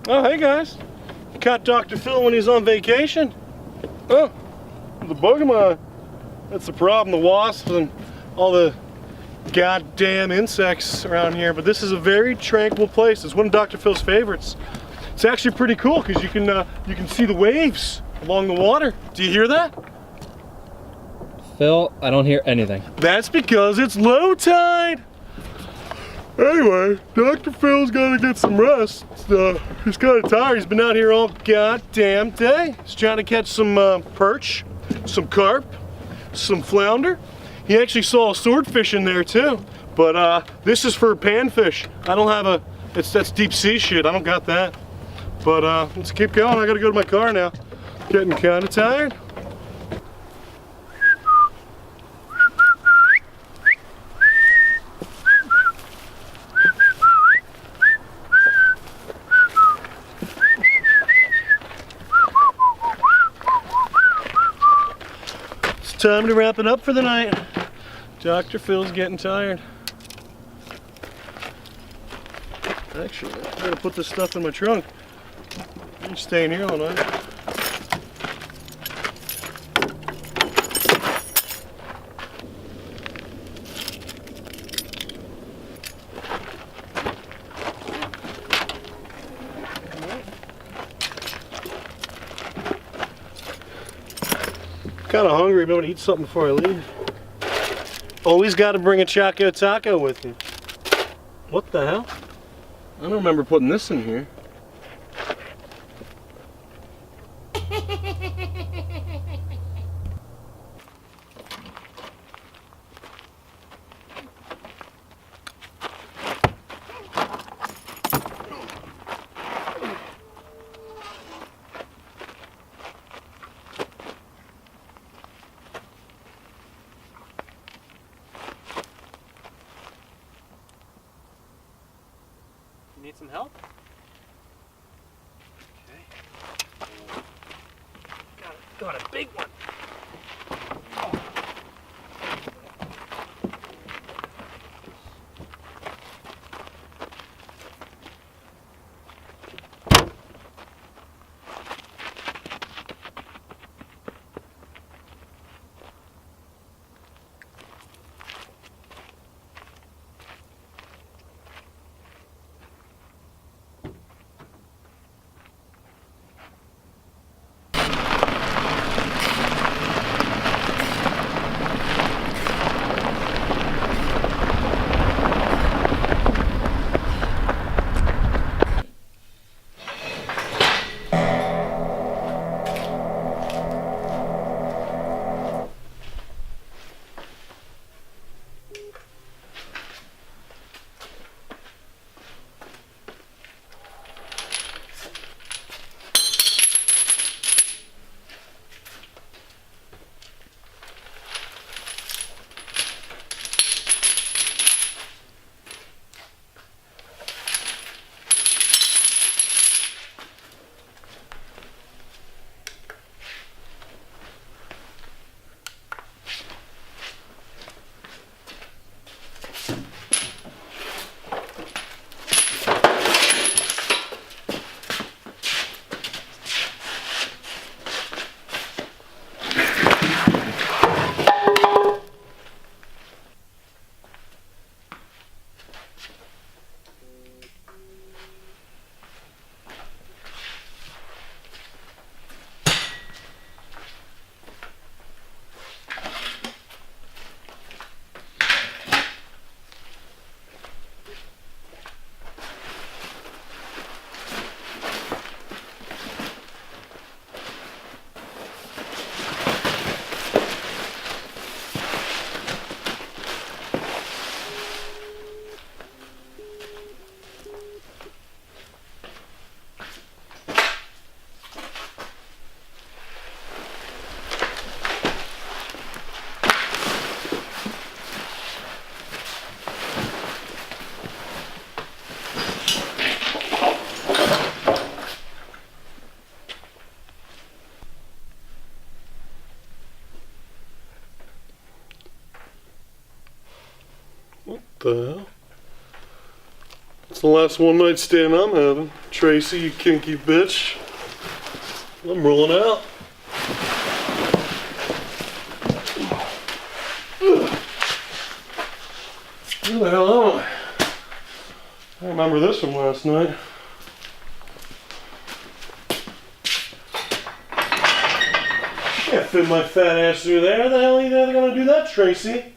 Oh, hey guys. Caught Dr. Phil when he's on vacation. Oh, the bug in my eye. That's the problem, the wasps and all the goddamn insects around here. But this is a very tranquil place. It's one of Dr. Phil's favorites. It's actually pretty cool because you can see the waves along the water. Do you hear that? Phil, I don't hear anything. That's because it's low tide. Anyway, Dr. Phil's gotta get some rest. He's kind of tired. He's been out here all goddamn day. He's trying to catch some perch, some carp, some flounder. He actually saw a swordfish in there too. But this is for panfish. I don't have that's deep sea shit. I don't got that. But let's keep going. I gotta go to my car now. Getting kind of tired. Time to wrap it up for the night. Dr. Phil's getting tired. Actually, I'm gonna put this stuff in my trunk. I'm staying here all night. Kind of hungry, but I'm gonna eat something before I leave. Always got to bring a Choco Taco with you. What the hell? I don't remember putting this in here. Need some help? Okay. Got a big one. What the hell? It's the last one night stand I'm having. Tracy, you kinky bitch. I'm rolling out. Where the hell am I? I remember this from last night. Can't fit my fat ass through there. How the hell are you gonna do that, Tracy?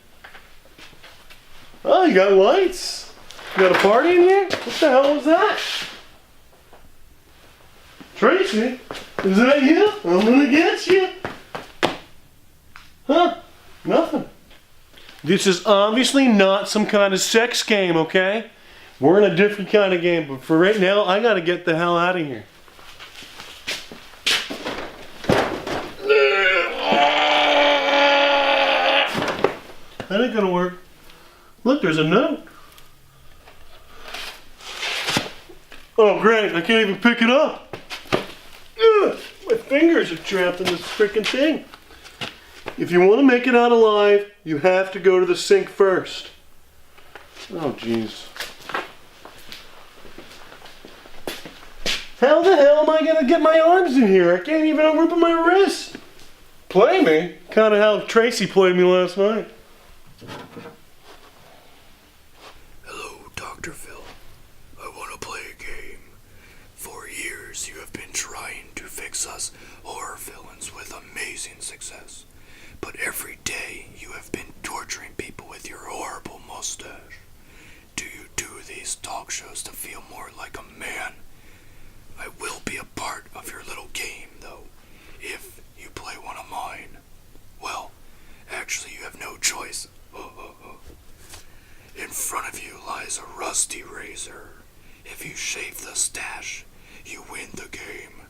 Oh, you got lights? You got a party in here? What the hell was that? Tracy? Is that you? I'm gonna get you. Huh? Nothing. This is obviously not some kind of sex game, okay? We're in a different kind of game, but for right now, I gotta get the hell out of here. That ain't gonna work. Look, there's a note. Oh, great, I can't even pick it up. Ugh, my fingers are trapped in this freaking thing. If you want to make it out alive, you have to go to the sink first. Oh, jeez. How the hell am I going to get my arms in here? I can't even open my wrist. Play me? Kind of how Tracy played me last night. Hello, Dr. Phil. I want to play a game. For years, you have been trying to fix us horror villains with amazing success. But every day, you have been torturing people with your horrible mustache. Do you do these talk shows to feel more like a man? I will be a part of your little game, though, if you play one of mine. Well, actually, you have no choice. In front of you lies a rusty razor. If you shave the stash, you win the game.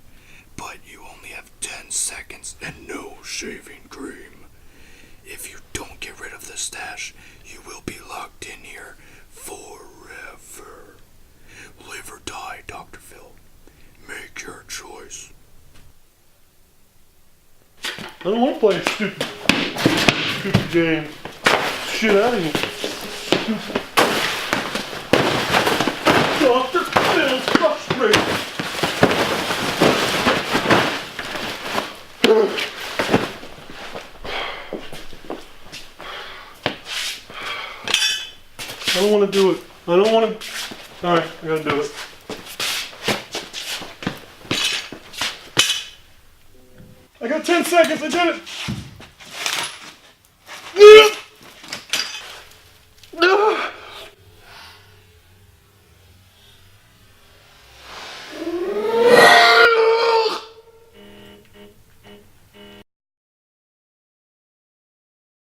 But you only have 10 seconds and no shaving cream. If you don't get rid of the stash, you will be locked in here forever. Live or die, Dr. Phil. Make your choice. I don't want to play a stupid game. Shit out of here. Dr. Phil's frustrated. I don't want to do it. I don't want to. Alright, I gotta do it. I got 10 seconds, I did it!